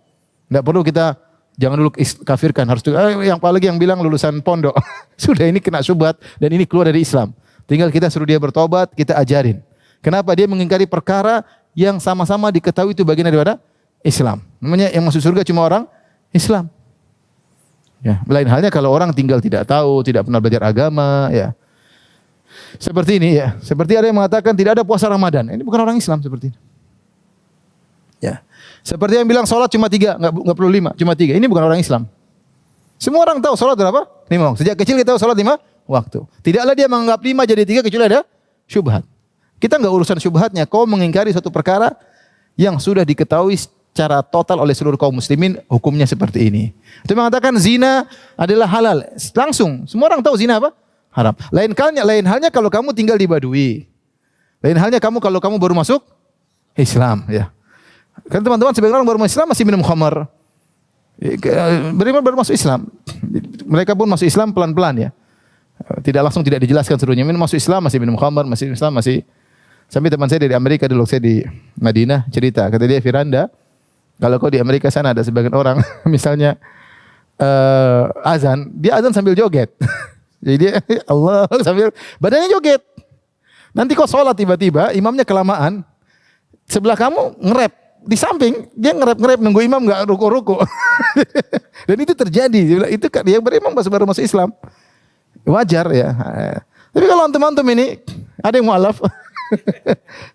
Enggak perlu kita jangan dulu kafirkan, harus yang apalagi yang bilang lulusan pondok. Sudah ini kena syubhat dan ini keluar dari Islam. Tinggal kita suruh dia bertobat, kita ajarin. Kenapa dia mengingkari perkara yang sama-sama diketahui itu bagian daripada Islam. Namanya yang masuk surga cuma orang Islam. Ya, lain halnya kalau orang tinggal tidak tahu, tidak pernah belajar agama, ya. Seperti ini ya. Seperti ada yang mengatakan tidak ada puasa Ramadan. Ini bukan orang Islam seperti ini. Ya. Seperti yang bilang salat cuma 3, enggak perlu 5, cuma 3. Ini bukan orang Islam. Semua orang tahu salat berapa? 5 waktu. Sejak kecil kita tahu salat 5 waktu. Tidaklah dia menganggap 5 jadi 3 kecuali ada syubhat. Kita enggak urusan syubhatnya. Kau mengingkari suatu perkara yang sudah diketahui secara total oleh seluruh kaum muslimin hukumnya seperti ini. Itu mengatakan zina adalah halal. Langsung semua orang tahu zina apa? Haram. Lain halnya kalau kamu tinggal di Badui. Lain halnya kalau kamu baru masuk Islam, ya. Kan teman-teman sebagian orang baru masuk Islam masih minum khamar. Baru masuk Islam. Mereka pun masuk Islam pelan-pelan ya. Tidak langsung tidak dijelaskan seluruhnya. Masuk Islam masih minum khamar, masih Islam masih. Sampai teman saya dari Amerika dulu, saya di Madinah cerita, kata dia, Firanda, kalau kau di Amerika sana ada sebagian orang misalnya azan, dia azan sambil joget. Jadi dia Allah sambil badannya joget. Nanti kau sholat tiba-tiba imamnya kelamaan, sebelah kamu nge-rap, di samping dia nge-rap nunggu imam enggak ruku-ruku. Dan itu terjadi. Itu dia berimam baru masuk Islam. Wajar ya. Tapi kalau antum-antum ini ada yang mualaf,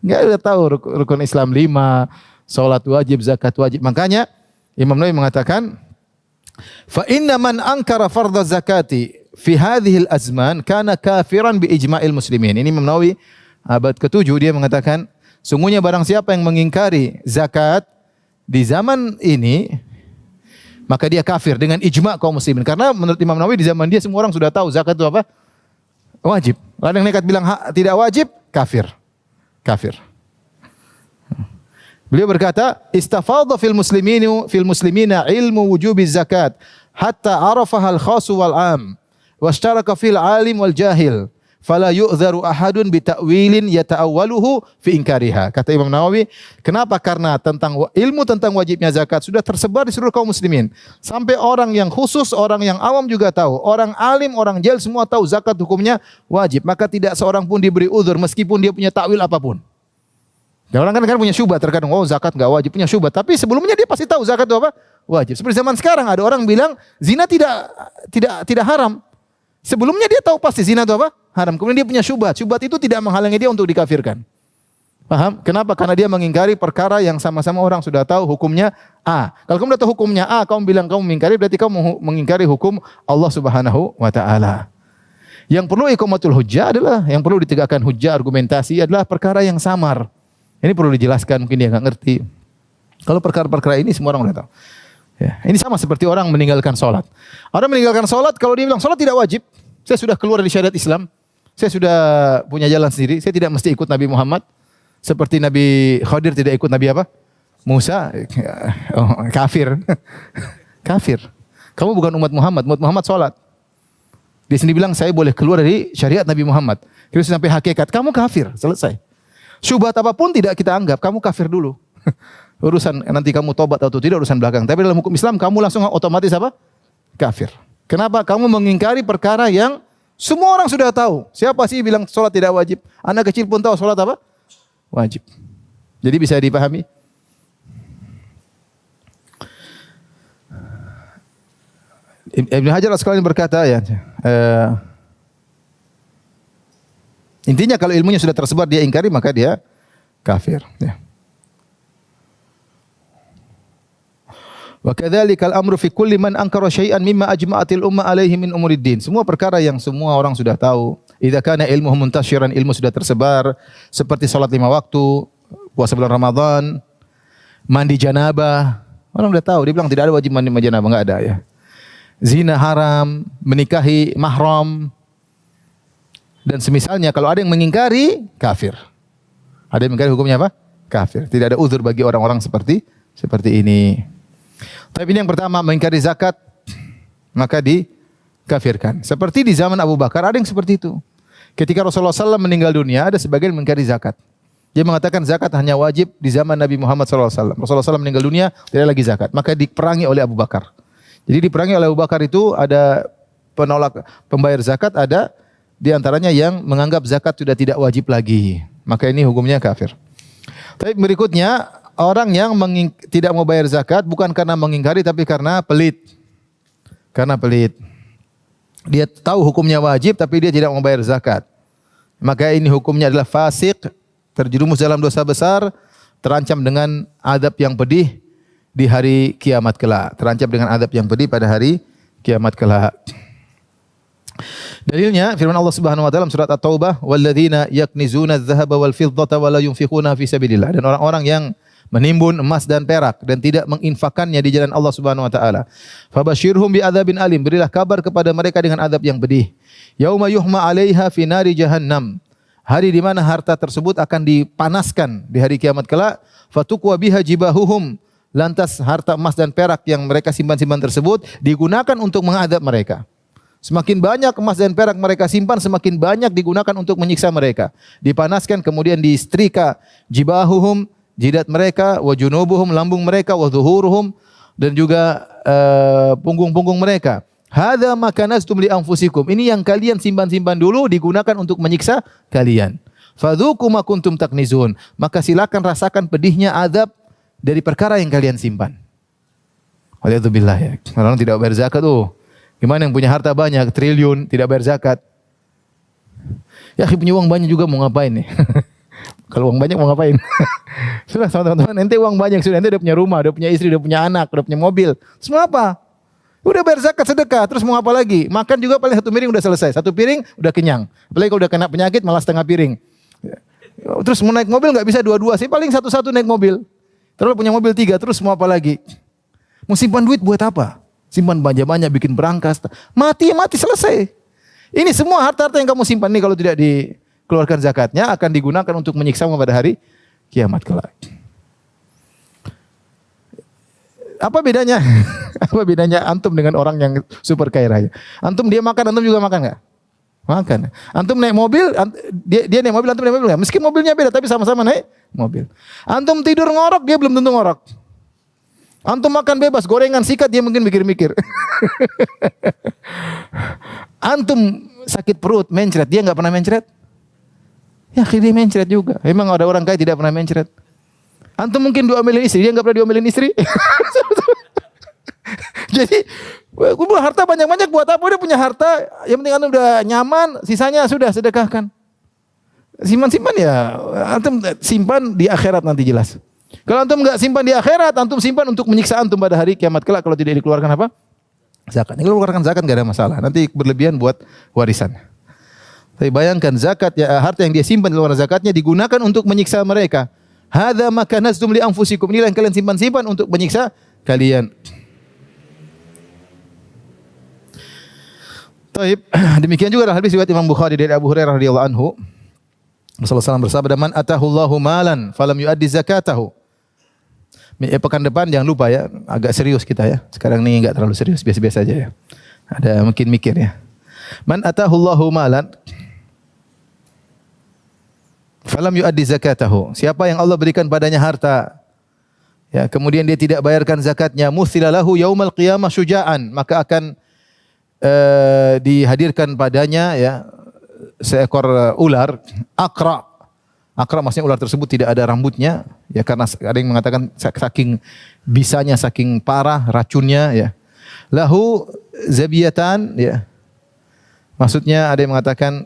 enggak udah tahu rukun Islam 5, salat wajib, zakat wajib. Makanya Imam Nawawi mengatakan, fa inna man ankara fardha zakati fi hadhihi al-azman kana kafiran bi ijma'il muslimin. Ini Imam Nawawi abad ke-7 dia mengatakan, sungguhnya barang siapa yang mengingkari zakat di zaman ini, maka dia kafir dengan ijma' kaum muslimin. Karena menurut Imam Nawawi di zaman dia semua orang sudah tahu zakat itu apa? Wajib. Ada yang nekat bilang tidak wajib, kafir. Kafir. Beliau berkata, istafadha fil muslimina ilmu wujubi zakat hatta arafaha al-khasu wal 'am washtaraka fil 'alim wal jahil. Fala yu'dharu ahadun bi ta'wilin yata'awwaluhu fi inkariha. Kata Imam Nawawi, kenapa? Karena ilmu tentang wajibnya zakat sudah tersebar di seluruh kaum muslimin. Sampai orang yang khusus, orang yang awam juga tahu. Orang alim, orang jahil semua tahu zakat hukumnya wajib. Maka tidak seorang pun diberi uzur meskipun dia punya takwil apapun. Dan orang kan punya syubhat terkadang, oh zakat enggak wajib, punya syubhat. Tapi sebelumnya dia pasti tahu zakat itu apa? Wajib. Seperti zaman sekarang ada orang bilang zina tidak haram. Sebelumnya dia tahu pasti zina itu apa? Haram. Kemudian dia punya syubhat. Syubhat itu tidak menghalangi dia untuk dikafirkan. Paham? Kenapa? Karena dia mengingkari perkara yang sama-sama orang sudah tahu hukumnya A. Kalau kamu sudah tahu hukumnya A, kamu bilang kamu mengingkari, berarti kamu mengingkari hukum Allah Subhanahu wa taala. Yang perlu iqamatul hujjah adalah, yang perlu ditegakkan hujjah, argumentasi adalah perkara yang samar. Ini perlu dijelaskan, mungkin dia enggak ngerti. Kalau perkara-perkara ini semua orang sudah tahu. Ya, ini sama seperti orang meninggalkan sholat. Orang meninggalkan sholat, kalau dia bilang sholat tidak wajib, saya sudah keluar dari syariat Islam, saya sudah punya jalan sendiri, saya tidak mesti ikut Nabi Muhammad, seperti Nabi Khadir tidak ikut Nabi apa? Musa, oh, kafir. Kafir. Kamu bukan umat Muhammad sholat. Dia sendiri bilang, saya boleh keluar dari syariat Nabi Muhammad. Terus sampai hakikat, kamu kafir, selesai. Syubhat apapun tidak kita anggap, kamu kafir dulu. Urusan nanti kamu tobat atau tidak urusan belakang. Tapi dalam hukum Islam kamu langsung otomatis apa? Kafir. Kenapa? Kamu mengingkari perkara yang semua orang sudah tahu. Siapa sih bilang sholat tidak wajib? Anak kecil pun tahu sholat apa? Wajib. Jadi bisa dipahami. Ibnu Hajar Al-Asqalani berkata ya, intinya kalau ilmunya sudah tersebar dia ingkari maka dia kafir. Ya. Wa kadzalika al-amru fi kulli man ankara syai'an mimma ajma'atil umma alaihi min umuriddin. Semua perkara yang semua orang sudah tahu. Idza kana ilmuhu muntasyiran, ilmu sudah tersebar seperti salat 5 waktu, puasa bulan Ramadan, mandi janabah. Orang sudah tahu, dia bilang tidak ada wajib mandi janabah, enggak ada ya. Zina haram, menikahi mahram dan semisalnya. Kalau ada yang mengingkari, kafir. Ada yang mengingkari hukumnya apa? Kafir. Tidak ada uzur bagi orang-orang seperti ini. Tapi ini yang pertama, mengingkari zakat maka dikafirkan. Seperti di zaman Abu Bakar ada yang seperti itu. Ketika Rasulullah SAW meninggal dunia, ada sebagian mengingkari zakat. Dia mengatakan zakat hanya wajib di zaman Nabi Muhammad SAW. Rasulullah SAW meninggal dunia, tidak lagi zakat. Maka diperangi oleh Abu Bakar. Jadi diperangi oleh Abu Bakar itu ada penolak pembayar zakat, ada di antaranya yang menganggap zakat sudah tidak wajib lagi. Maka ini hukumnya kafir. Tapi berikutnya, orang yang tidak mau bayar zakat bukan karena mengingkari tapi karena pelit. Karena pelit. Dia tahu hukumnya wajib tapi dia tidak mau bayar zakat. Maka ini hukumnya adalah fasik, terjerumus dalam dosa besar, terancam dengan adab yang pedih di hari kiamat kelak. Terancam dengan adab yang pedih pada hari kiamat kelak. Dalilnya firman Allah Subhanahu wa taala dalam surat At-Taubah, "Walladzina yaknizuna adz-dzahaba wal fiddata wa la yunfiquna fi sabilillah." Dan orang-orang yang menimbun emas dan perak dan tidak menginfakkannya di jalan Allah Subhanahu wa taala. Fabasyirhum bi'adzabin alim, berilah kabar kepada mereka dengan adab yang pedih. Yauma yuhma 'alaiha fi nari jahannam. Hari di mana harta tersebut akan dipanaskan di hari kiamat kelak. Fatukwa biha jibahuhum. Lantas harta emas dan perak yang mereka simpan-simpan tersebut digunakan untuk mengadab mereka. Semakin banyak emas dan perak mereka simpan, semakin banyak digunakan untuk menyiksa mereka. Dipanaskan kemudian diistrika jibahuhum, jidat mereka, wa junubuhum, lambung mereka, wa zuhuruhum, dan juga punggung-punggung mereka. Hadza ma kanaztum li anfusikum. Ini yang kalian simpan-simpan dulu digunakan untuk menyiksa kalian. Fadzuqu ma kuntum taknizun. Maka silakan rasakan pedihnya azab dari perkara yang kalian simpan. Waliyadzubillah ya. Orang tidak bayar zakat gimana yang punya harta banyak, triliun, tidak bayar zakat. Ya, punya uang banyak juga mau ngapain nih? Kalau uang banyak mau ngapain? Sudah sama teman-teman, ente uang banyak sudah, ente udah punya rumah, udah punya istri, udah punya anak, udah punya mobil. Semua apa? Udah bayar zakat sedekah, terus mau apa lagi? Makan juga paling satu piring udah selesai. Satu piring udah kenyang. Apalagi kalau udah kena penyakit malah setengah piring. Terus mau naik mobil nggak bisa dua-dua sih, paling satu-satu naik mobil. Terus punya mobil 3, terus mau apa lagi? Mau simpan duit buat apa? Simpan banyak-banyak, bikin berangkas. Mati selesai. Ini semua harta-harta yang kamu simpan nih kalau tidak dikeluarkan zakatnya akan digunakan untuk menyiksamu pada hari kiamat kelak. Apa bedanya? Apa bedanya antum dengan orang yang super kaya raya? Antum dia makan, antum juga makan nggak? Makan. Antum naik mobil, dia naik mobil, antum naik mobil nggak? Meski mobilnya beda, tapi sama-sama naik mobil. Antum tidur ngorok, dia belum tentu ngorok. Antum makan bebas, gorengan, sikat, dia mungkin mikir-mikir. Antum sakit perut, mencret, dia nggak pernah mencret? Ya, dia mencret juga. Emang ada orang kaya tidak pernah mencret? Antum mungkin diomelin istri, dia nggak pernah diomelin istri. Jadi, harta banyak-banyak buat apa? Udah punya harta, yang penting antum udah nyaman, sisanya sudah sedekahkan. Simpan-simpan ya, antum simpan di akhirat nanti jelas. Kalau antum nggak simpan di akhirat, antum simpan untuk menyiksa antum pada hari kiamat kelak kalau tidak dikeluarkan apa? Zakat. Kalau keluarkan zakat nggak ada masalah. Nanti berlebihan buat warisan. Tapi bayangkan zakat ya, harta yang dia simpan di luar zakatnya digunakan untuk menyiksa mereka. Hadza ma kanaztum li anfusikum. Inilah yang kalian simpan-simpan untuk menyiksa kalian. Taib. Demikian juga dalam hadis riwayat Imam Bukhari dari Abu Hurairah radhiyallahu anhu. Rasulullah SAW bersabda, "Man atahullahu malan falam yuaddi zakatahu." Pekan depan jangan lupa ya, agak serius kita ya. Sekarang ini enggak terlalu serius, biasa-biasa aja ya. Ada mungkin mikir ya. Man atahullahu malan falam yuaddi zakatahu. Siapa yang Allah berikan padanya harta, ya, kemudian dia tidak bayarkan zakatnya, muthilalahu yaumal qiyamah syuja'an, maka akan dihadirkan padanya ya seekor ular akra. Akra maksudnya ular tersebut tidak ada rambutnya ya, karena ada yang mengatakan saking bisanya, saking parah racunnya ya. Lahu zabiyatan ya. Maksudnya ada yang mengatakan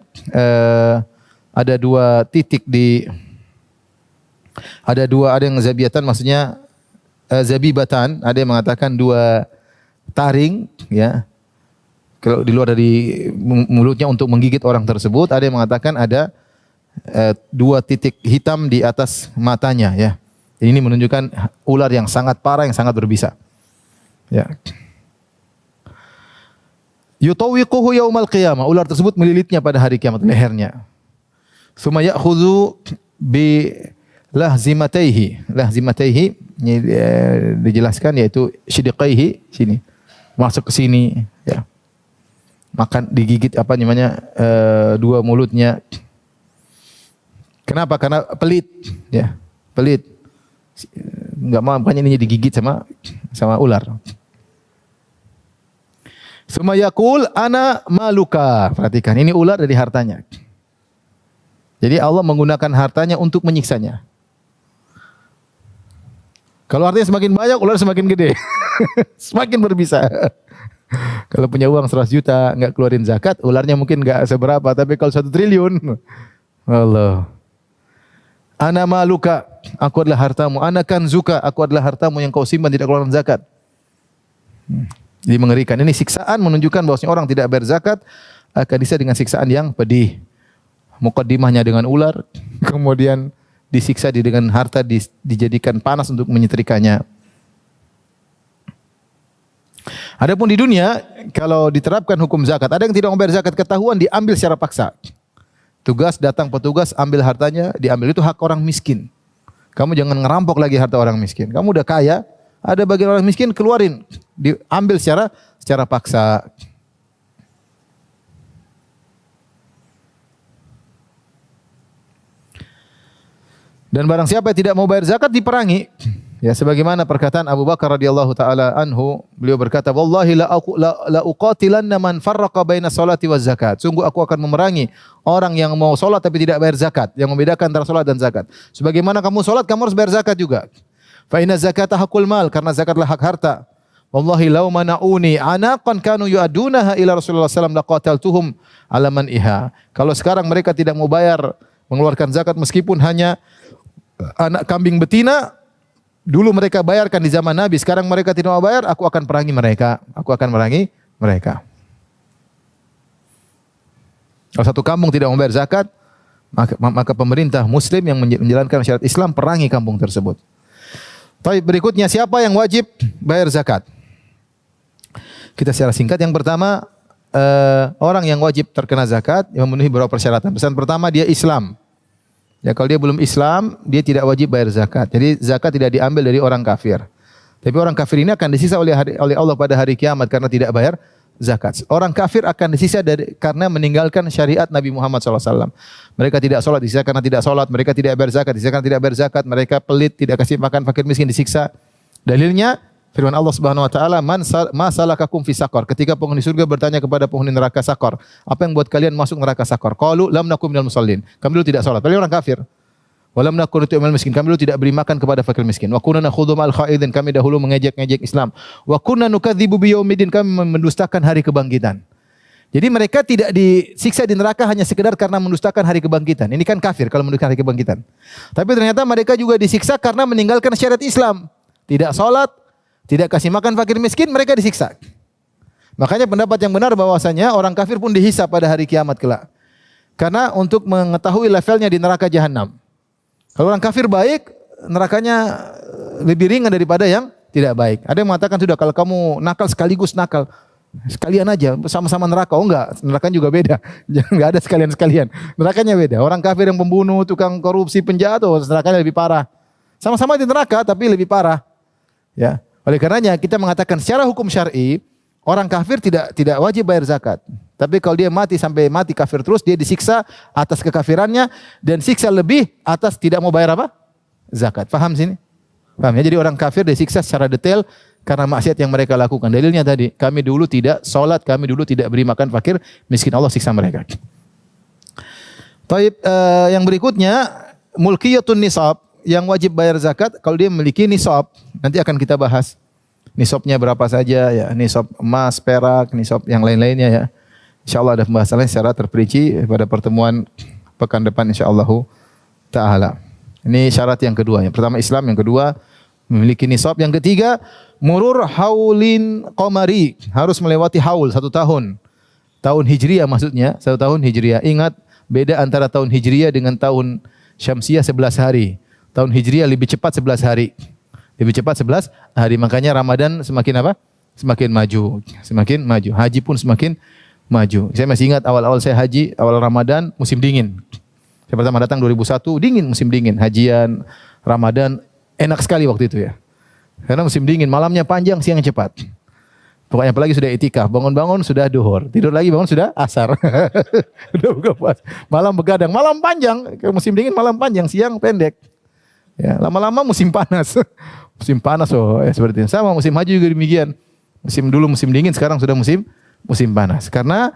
ada dua titik ada yang zabiyatan maksudnya zabibatan, ada yang mengatakan dua taring ya. Kalau di luar dari mulutnya untuk menggigit orang tersebut, ada yang mengatakan ada dua titik hitam di atas matanya ya. Jadi ini menunjukkan ular yang sangat parah, yang sangat berbisa. Ya. Yutawiquhu yaumal qiyamah. Ular tersebut melilitnya pada hari kiamat, lehernya. Summa ya'khudhu bi lahzimataihi. Lahzimataihi ini dijelaskan yaitu shidiqaihi, sini. Masuk ke sini ya. Makan digigit apa namanya dua mulutnya. Kenapa? Karena pelit ya, pelit. Enggak mau, makanya ini digigit sama ular. Suma yaqul ana maluka. Perhatikan, ini ular dari hartanya. Jadi Allah menggunakan hartanya untuk menyiksanya. Kalau hartanya semakin banyak, ular semakin gede. Semakin berbisa. Kalau punya uang 100 juta enggak keluarin zakat, ularnya mungkin enggak seberapa, tapi kalau 1 triliun, Allah. Ana maluka, aku adalah hartamu. Ana kanzuka, aku adalah hartamu yang kau simpan tidak keluaran zakat. Jadi mengerikan. Ini siksaan menunjukkan bahwasanya orang tidak bayar zakat akan disiksa dengan siksaan yang pedih. Mukaddimahnya dengan ular, kemudian disiksa dengan harta dijadikan panas untuk menyetrikanya. Adapun di dunia, kalau diterapkan hukum zakat, ada yang tidak membayar zakat, ketahuan diambil secara paksa. Datang petugas, ambil hartanya, diambil. Itu hak orang miskin. Kamu jangan ngerampok lagi harta orang miskin. Kamu udah kaya, ada bagian orang miskin, keluarin. Diambil secara paksa. Dan barang siapa yang tidak mau bayar zakat, diperangi. Ya, sebagaimana perkataan Abu Bakar radhiyallahu taala anhu, beliau berkata, "Wallahi la uqatilanna man farraqa baina salati waz zakat." Sungguh aku akan memerangi orang yang mau salat tapi tidak bayar zakat, yang membedakan antara salat dan zakat. Sebagaimana kamu salat, kamu harus bayar zakat juga. Fa inna zakata haqqul mal, karena zakatlah hak harta. Wallahi law mana'uni anaqan kanu yu'adunaha ila Rasulullah sallallahu alaihi wasallam laqataltuhum ala man'iha. Kalau sekarang mereka tidak mau bayar mengeluarkan zakat meskipun hanya anak kambing betina. Dulu mereka bayarkan di zaman Nabi, sekarang mereka tidak mau bayar, aku akan perangi mereka. Aku akan perangi mereka. Kalau satu kampung tidak mau bayar zakat, maka pemerintah muslim yang menjalankan syariat Islam perangi kampung tersebut. Baik, berikutnya siapa yang wajib bayar zakat? Kita secara singkat, yang pertama orang yang wajib terkena zakat yang memenuhi beberapa persyaratan. Pesan pertama, dia Islam. Ya, kalau dia belum Islam, dia tidak wajib bayar zakat. Jadi zakat tidak diambil dari orang kafir. Tapi orang kafir ini akan disisa oleh Allah pada hari kiamat karena tidak bayar zakat. Orang kafir akan disisa karena meninggalkan syariat Nabi Muhammad SAW. Mereka tidak sholat, disisa karena tidak sholat. Mereka tidak bayar zakat, disisa karena tidak bayar zakat. Mereka pelit, tidak kasih makan fakir miskin, disiksa. Dalilnya firman Allah Subhanahu wa taala, ma salakakum fi saqar. Ketika penghuni surga bertanya kepada penghuni neraka Saqar, apa yang buat kalian masuk neraka Saqar? Qalu lam nakum minal musallin. Kami dulu tidak salat. Padahal orang kafir. Wa lam nakun nu'minul miskin. Kami dulu tidak beri makan kepada fakir miskin. Wa kunna nakhudhu ma'al khaidin. Kami dahulu mengejek-ngejek Islam. Wa kunna nukadzibu biyaumiddin. Kami mendustakan hari kebangkitan. Jadi mereka tidak disiksa di neraka hanya sekedar karena mendustakan hari kebangkitan. Ini kan kafir kalau mendustakan hari kebangkitan. Tapi ternyata mereka juga disiksa karena meninggalkan syariat Islam. Tidak salat, tidak kasih makan fakir miskin, mereka disiksa. Makanya pendapat yang benar bahwasanya orang kafir pun dihisab pada hari kiamat kelak. Karena untuk mengetahui levelnya di neraka jahanam. Kalau orang kafir baik, nerakanya lebih ringan daripada yang tidak baik. Ada yang mengatakan sudah kalau kamu nakal sekaligus nakal. Sekalian aja sama-sama neraka. Oh enggak, nerakanya juga beda. Jangan enggak ada sekalian-sekalian. Nerakanya beda. Orang kafir yang pembunuh, tukang korupsi, penjahat, nerakanya lebih parah. Sama-sama di neraka tapi lebih parah. Ya. Oleh karenanya kita mengatakan secara hukum syar'i orang kafir tidak wajib bayar zakat. Tapi kalau dia sampai mati kafir terus, dia disiksa atas kekafirannya dan siksa lebih atas tidak mau bayar apa? Zakat. Paham sini? Paham ya? Jadi orang kafir disiksa secara detail karena maksiat yang mereka lakukan. Dalilnya tadi, kami dulu tidak salat, kami dulu tidak beri makan fakir miskin, Allah siksa mereka. Taib, yang berikutnya mulkiyatun nisab. Yang wajib bayar zakat kalau dia memiliki nisab. Nanti akan kita bahas nisabnya berapa saja ya, nisab emas, perak, nisab yang lain-lainnya ya. Insyaallah ada pembahasannya secara terperinci pada pertemuan pekan depan insyaallah taala. Ini syarat yang kedua. Yang pertama Islam, yang kedua memiliki nisab, yang ketiga murur haulin qamari, harus melewati haul 1 tahun. Tahun Hijriah maksudnya, 1 tahun Hijriah. Ingat beda antara tahun Hijriah dengan tahun Syamsiah 11 hari. Tahun Hijriah lebih cepat 11 hari. Lebih cepat 11 hari. Makanya Ramadan semakin apa? Semakin maju. Semakin maju. Haji pun semakin maju. Saya masih ingat awal-awal saya haji, awal Ramadan musim dingin. Saya pertama datang 2001, dingin, musim dingin. Hajian, Ramadan, enak sekali waktu itu ya. Karena musim dingin, malamnya panjang, siang cepat. Pokoknya apalagi sudah itikaf, bangun-bangun sudah duhur. Tidur lagi bangun sudah asar. Sudah buka puasa. Malam begadang, malam panjang. Musim dingin malam panjang, siang pendek. Ya, lama-lama musim panas. Musim panas seperti itu. Sama musim haji juga demikian. Musim dingin, sekarang sudah musim panas. Karena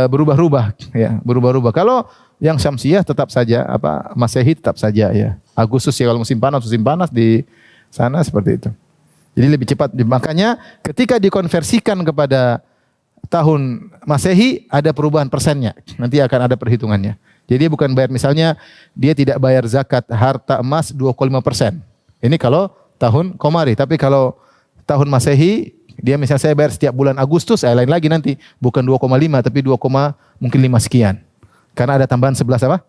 berubah-ubah ya, berubah-ubah. Kalau yang Syamsiah tetap saja, Masehi tetap saja ya. Agustus ya kalau musim panas di sana seperti itu. Jadi lebih cepat. Makanya ketika dikonversikan kepada tahun Masehi ada perubahan persennya. Nanti akan ada perhitungannya. Jadi bukan bayar, misalnya dia tidak bayar zakat harta emas 2,5%. Ini kalau tahun Qamari. Tapi kalau tahun Masehi, dia misalnya saya bayar setiap bulan Agustus, lain lagi nanti. Bukan 2,5 tapi 2, mungkin 5 sekian. Karena ada tambahan 11 apa?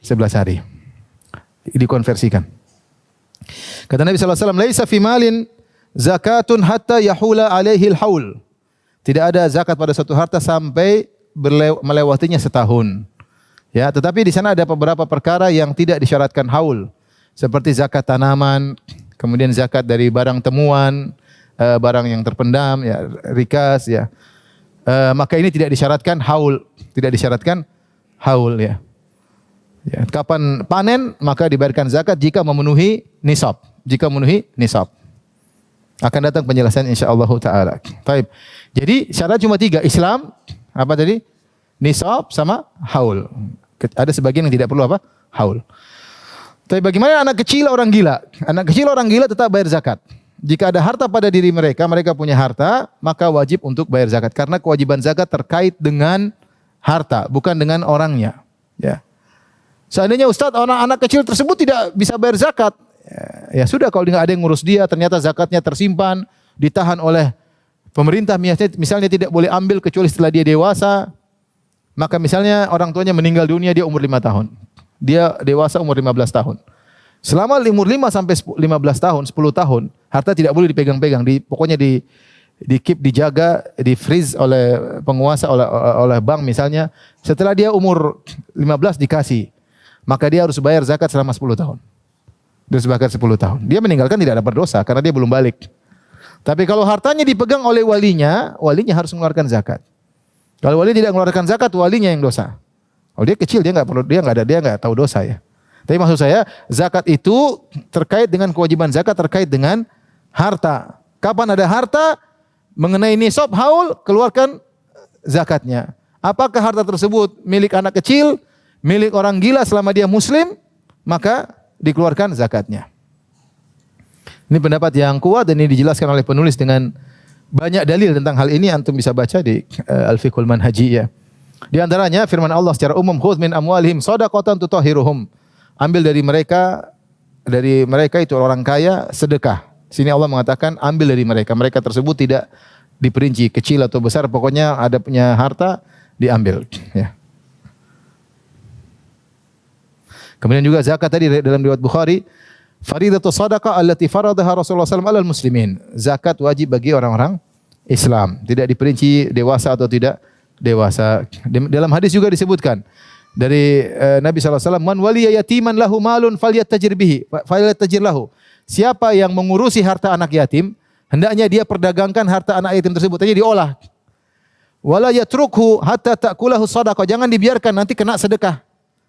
11 hari. Dikonversikan. Kata Nabi SAW, laisa fi malin zakatun hatta yahula alaihil haul. Tidak ada zakat pada suatu harta sampai melewatinya setahun. Ya, tetapi di sana ada beberapa perkara yang tidak disyaratkan haul, seperti zakat tanaman, kemudian zakat dari barang temuan, barang yang terpendam, ya, rikas, ya. Maka ini tidak disyaratkan haul, ya. Ya, kapan panen maka dibayarkan zakat jika memenuhi nisab, Akan datang penjelasan insyaallah taala. Baik. Jadi syarat cuma 3, Islam, apa tadi? Nisab sama haul. Ada sebagian yang tidak perlu apa? Haul. Tapi bagaimana anak kecil orang gila? Anak kecil orang gila tetap bayar zakat. Jika ada harta pada diri mereka, mereka punya harta, maka wajib untuk bayar zakat. Karena kewajiban zakat terkait dengan harta, bukan dengan orangnya. Ya. Seandainya Ustaz anak kecil tersebut tidak bisa bayar zakat, ya sudah kalau nggak ada yang ngurus dia, ternyata zakatnya tersimpan, ditahan oleh pemerintah, misalnya tidak boleh ambil kecuali setelah dia dewasa, maka misalnya orang tuanya meninggal dunia dia umur 5 tahun. Dia dewasa umur 15 tahun. Selama umur 5 sampai 15 tahun, 10 tahun, harta tidak boleh dipegang-pegang, pokoknya di keep, dijaga, di freeze oleh penguasa, oleh bank misalnya. Setelah dia umur 15 dikasih, maka dia harus bayar zakat selama 10 tahun. Dia harus zakat 10 tahun. Dia meninggalkan tidak ada berdosa karena dia belum balik. Tapi kalau hartanya dipegang oleh walinya harus mengeluarkan zakat. Kalau wali tidak mengeluarkan zakat, walinya yang dosa. Kalau dia kecil dia nggak tahu dosa ya. Tapi maksud saya zakat itu terkait dengan kewajiban zakat terkait dengan harta. Kapan ada harta mengenai nisab haul, keluarkan zakatnya. Apakah harta tersebut milik anak kecil, milik orang gila selama dia muslim, maka dikeluarkan zakatnya. Ini pendapat yang kuat dan ini dijelaskan oleh penulis dengan banyak dalil tentang hal ini. Antum bisa baca di Al-Fiqhul Manhaji ya. Di antaranya firman Allah secara umum, khudz min amwalihim shadaqatan tutahhiruhum. Ambil dari mereka itu orang kaya sedekah. Sini Allah mengatakan ambil dari mereka. Mereka tersebut tidak diperinci kecil atau besar, pokoknya ada punya harta diambil ya. Kemudian juga zakat tadi dalam riwayat Bukhari, faridatus shadaqah allati faradaha Rasulullah SAW alal muslimin. Zakat wajib bagi orang-orang Islam, tidak diperinci dewasa atau tidak dewasa. Dalam hadis juga disebutkan dari Nabi SAW, man waliya yatiman lahu malun falyattajir bihi falyattajir lahu. Siapa yang mengurusi harta anak yatim, hendaknya dia perdagangkan harta anak yatim tersebut, hanya diolah. Wala yatrukhu hatta ta'kulahu shadaqah. Jangan dibiarkan nanti kena sedekah,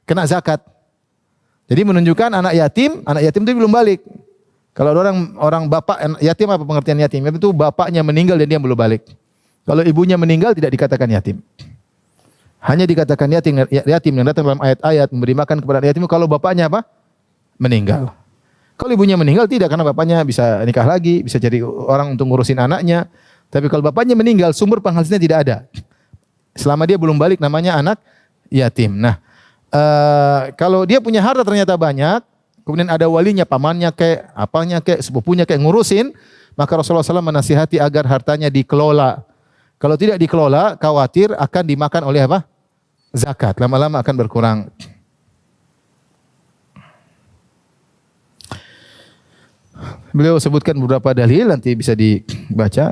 kena zakat. Jadi menunjukkan anak yatim itu belum balik. Kalau orang bapak yatim, apa pengertian yatim? Yatim itu bapaknya meninggal dan dia belum balik. Kalau ibunya meninggal tidak dikatakan yatim. Hanya dikatakan yatim yang datang dalam ayat-ayat memberi makan kepada yatim kalau bapaknya apa? Meninggal. Kalau ibunya meninggal tidak, karena bapaknya bisa nikah lagi, bisa jadi orang untuk ngurusin anaknya. Tapi kalau bapaknya meninggal, sumber penghasilannya tidak ada. Selama dia belum balik namanya anak yatim. Nah, kalau dia punya harta ternyata banyak, kemudian ada walinya, pamannya kayak apanya kayak sepupunya kayak ngurusin, maka Rasulullah SAW menasihati agar hartanya dikelola. Kalau tidak dikelola, khawatir akan dimakan oleh apa? Zakat. Lama-lama akan berkurang. Beliau sebutkan beberapa dalil, nanti bisa dibaca.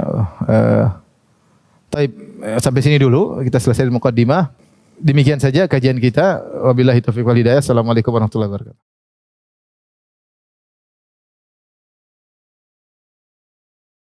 Sampai sini dulu, kita selesai muqaddimah. Demikian saja kajian kita. Wabillahi taufiq wal hidayah. Assalamualaikum warahmatullahi wabarakatuh.